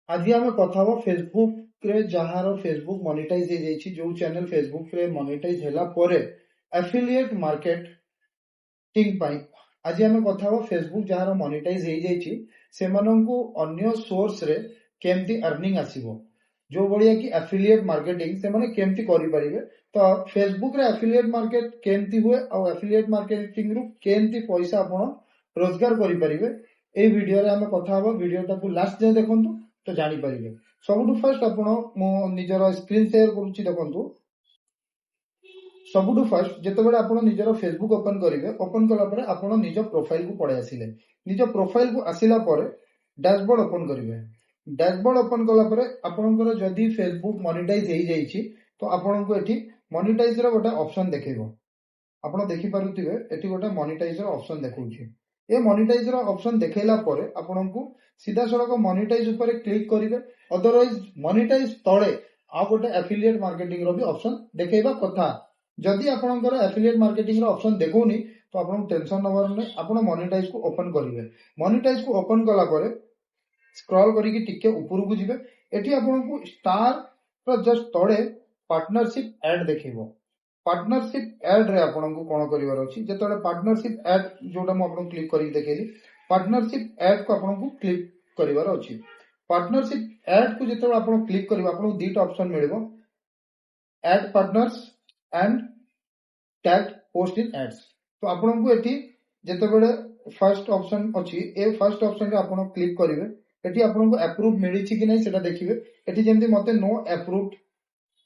आज आम कथा फेसबुक रे जहार फेसबुक मोनेटाइज हो जाइए जो चैनल फेसबुक रे मोनेटाइज होला परे एफिलिएट मार्केटिंग पाई आज आम कथा फेसबुक जहार मोनेटाइज हो जाइए से अन्य सोर्स रे केमती अर्निंग आसीबो जो भाया कि एफिलिएट मार्केटिंग से माने केमती करि परिबे। तो फेसबुक रे एफिलिएट मार्केट केमती हुए और एफिलिएट मार्केटिंग रु केमती पैसा आपण रोजगार करि परिबे ए वीडियो रे हम कथा हबो। वीडियोटा को लास्ट जाय देखंतु तो जानी परिबे। सबुठु फर्स्ट आपण मो निजर स्क्रीन शेयर करूची देखंतु। सबुठु फर्स्ट जेतेबेले आपण निजर फेसबुक ओपन करिवे ओपन कला परे आपण निज प्रोफाइल को पळे आसिले निज प्रोफाइल को आसिला परे डैशबोर्ड ओपन करिवे। डैशबोर्ड ओपन कला परे आपनकर जदी फेसबुक मोनेटाइज हेई जाईची तो आपनको एठी मोनेटाइज रो गोटा ऑप्शन देखेबो। आपण देखि पारुथिबे एठी गोटा मोनेटाइज रो ऑप्शन देखौची। ए मोनेटाइज रो ऑप्शन देखेला परे आपनको सीधा सड़क मोनेटाइज ऊपर क्लिक करिवे। अदरवाइज मोनेटाइज तळे आ गोटे एफिलिएट मार्केटिंग रो भी ऑप्शन देखेबा कथा। जदि आपनकर एफिलिएट मार्केटिंग रो ऑप्शन देखौनी तो आपन टेंशन नबर नै आपण मोनेटाइज को ओपन करिवे। मोनेटाइज को ओपन कला परे स्क्रॉल करिकि टिके ऊपर को जिवे। एठी आपनको स्टार रो जस्ट तळे पार्टनरशिप ऐड देखिबो। पार्टनरशिप ऐड रे आपनको कोन करिवार अछि जेतले पार्टनरशिप ऐड जोटा म आपन क्लिक करि देखेली पार्टनरशिप ऐड को आपनको क्लिक करिवार अछि। पार्टनरशिप ऐड को जेतले आपन क्लिक करिवा आपनको दीटा ऑप्शन मिलिबो ad partners and tag post in ads. तो आपनको एठी जेतेबेले फर्स्ट ऑप्शन अछि ए फर्स्ट ऑप्शन रे आपन क्लिक करिवे। एठी आपनको अप्रूव मिली छि कि नै सेटा देखिवे। एठी जेंति मते नो अप्रूव्ड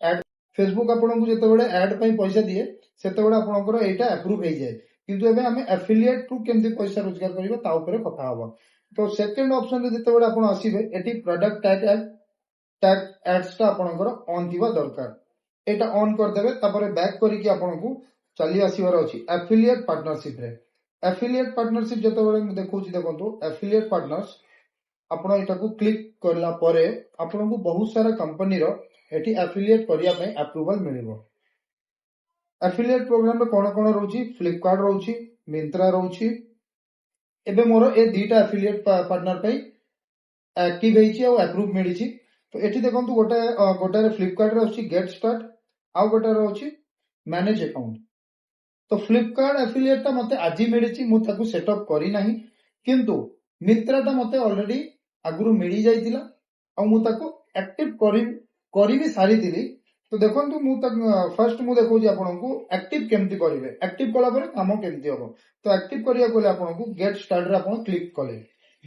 ऐड फेसबुक आपनको जेतेबेले ऐड पई पैसा दिए सेतेबेले आपनकर एटा अप्रूव हे जाय किंतु एबे हमें एफिलिएट टू केमति पैसा रोजगार करिवे ता ऊपर कथा हबो। तो सेकंड ऑप्शन रे जेतेबेले आपन आसीबे एठी प्रोडक्ट टैग एड्स ता आपनकर ऑन दिवा दरकार। एटा ऑन कर देबे तापरे बैक करी कि आपनको चली आसीबार अछि एफिलिएट पार्टनरशिप रे। एफिलिएट पार्टनरशिप जेतेबेले म देखौछि देखंतु एफिलिएट पार्टनर्स आपण एटा को क्लिक करला परे आपनको बहुत सारा कंपनी रो एठी एफिलिएट करिया पय अप्रूवल मिलिबो। एफिलिएट प्रोग्राम रे कोन कोन रहउची फ्लिपकार्ट रहउची मिंत्रा रहउची। एबे मोर ए दीटा एफिलिएट पार्टनर पय एक्टिव हेची और अप्रूव मिलिची। तो एठी देखंतु गोटा रे फ्लिपकार्ट रे रहउची गेट स्टार्ट आ गोटा रहउची मैनेज अकाउंट। तो फ्लिपकार्ट एफिलिएट ता मते आजि मिलिची मु ताकू सेटअप करी नाही किंतु मिंत्रा ता मते ऑलरेडी आगुरु मिली जाइतिला और मु ताकू एक्टिव करी भी सारी दिली। तो देखंतु मु फर्स्ट मु देखौजी आपनको एक्टिव केमति करिवे। एक्टिव कला परे काम केमति होबो। तो एक्टिव करिया कोले आपनको गेट स्टार्ट रे आपन क्लिक कले।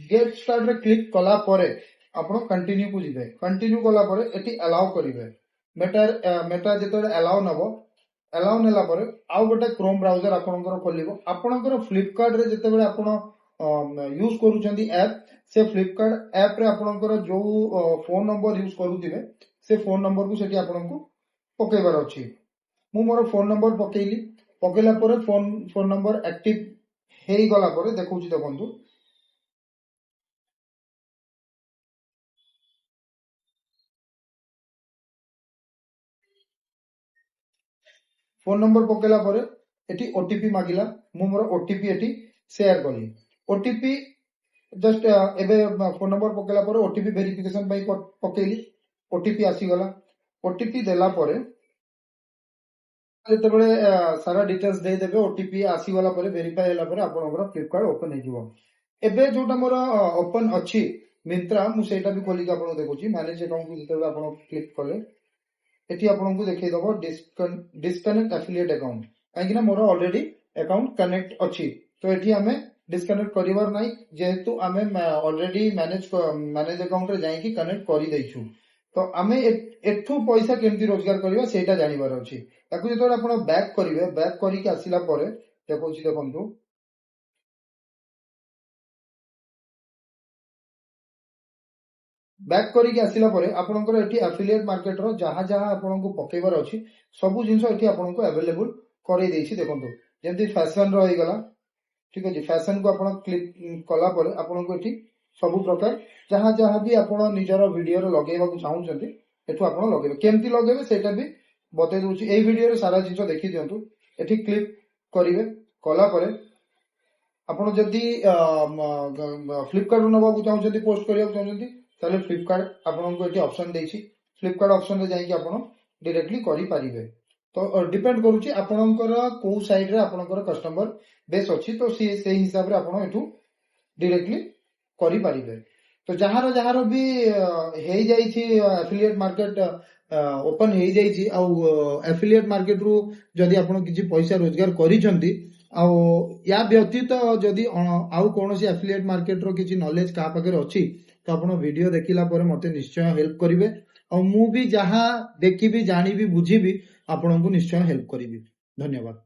गेट स्टार्ट रे क्लिक कला परे आपन कंटिन्यू को जिवे। कंटिन्यू कला परे एटी अलाउ करिवे। मेटा जेतले अलाउ नबो अलाउ नेला परे आउ गोटे क्रोम ब्राउजर आपनकर खोलिबो। आपनकर फ्लिपकार्ट रे जेतेबेले आपन यूज करूचंदी ऐप से फ्लिपकार्ट ऐप रे आपनकर जो फोन नंबर यूज करूथिबे से फोन नंबर को सेठी आपनको पकेबार अछि। मु मोर फोन नंबर पकेइली पकेला परे फोन नंबर एक्टिव हेई गला परे देखौछि देखंतु फोन नंबर पकेला परे एठी ओटीपी मागिला मु मोर ओटीपी एठी शेयर कली। ओटीपी जस्ट एबे फोन नंबर पकेला परे ओटीपी वेरिफिकेशन पई पकेइली ओटीपी आसी गला। ओटीपी देला परे जेतेबेले सारा डिटेल्स दे देबे ओटीपी आसी गला परे वेरीफाई होला परे आपनकर फ्लिपकार्ट ओपन हे जिवो। एबे जोटा मोर ओपन अछि मिंत्रा मु सेटा भी खोली के आपन देखौछि मैनेज अकाउंट को जेतेबेले आपन क्लिक कले एठी आपनको देखै दबो डिस्कनेक्ट एफिलिएट अकाउंट काहेकि ना मोर ऑलरेडी अकाउंट कनेक्ट अछि। तो एठी हमें डिस्कनेक्ट करिवार नाही जेहेतु हमें ऑलरेडी मैनेज अकाउंट रे जाई कि कनेक्ट करि दैछु। तो हमें एठू पैसा केमति रोजगार करिवा सेटा जानिबार अछि। ताकू जेतोले आपण बैक करिवे बैक करि के आसिला परे देखौछि देखंतु बैक करिक आसिला परे आपनकर एठी एफिलिएट मार्केट रो जहां जहां आपनको पकेबार अछि सब जिंस एठी आपनको अवेलेबल करै दैछि। देखंतु जेंति फैशन रो हे गला ठीक अछि। फैशन को आपण क्लिक कला परे आपनको एठी सब प्रकार जहां जहां भी आपण निजर वीडियो रो लगेबा को चाहउछंती एठू आपण लगेबे केमति लगेबे सेटा भी बतै दोछि। एई वीडियो रे सारा जिंस देखि दियंतु एठी क्लिक करिवे कला परे आपण जदी फ्लिपकार्ट नबा को चाहउछंती पोस्ट करिया को चाहउछंती ताले फ्लिपकार्ट आपनको ये ऑप्शन देछि फ्लिपकार्ट ऑप्शन रे जाई कि आपण डायरेक्टली करि परिबे तो डिपेंड करूची आपणकर को साइड रे आपणकर कस्टमर बेस अछि तो से हिसाब रे आपण एठू डायरेक्टली करि परिबे तो जहार भी हेई जाई छी एफिलिएट मार्केट ओपन हेई जाई छी आ एफिलिएट मार्केट रु जदी आपण किछि पैसा रोजगार करिसंती आ या व्यतीत जदी आउ कोनोसी एफिलिएट मार्केट रो किछि नॉलेज का पाकर अछि तो आपण वीडियो देखिला परे मते निश्चय हेल्प करिवे आ मु भी जहा देखिबी जानिबी बुझिबी आपनको निश्चय हेल्प करिबी धन्यवाद।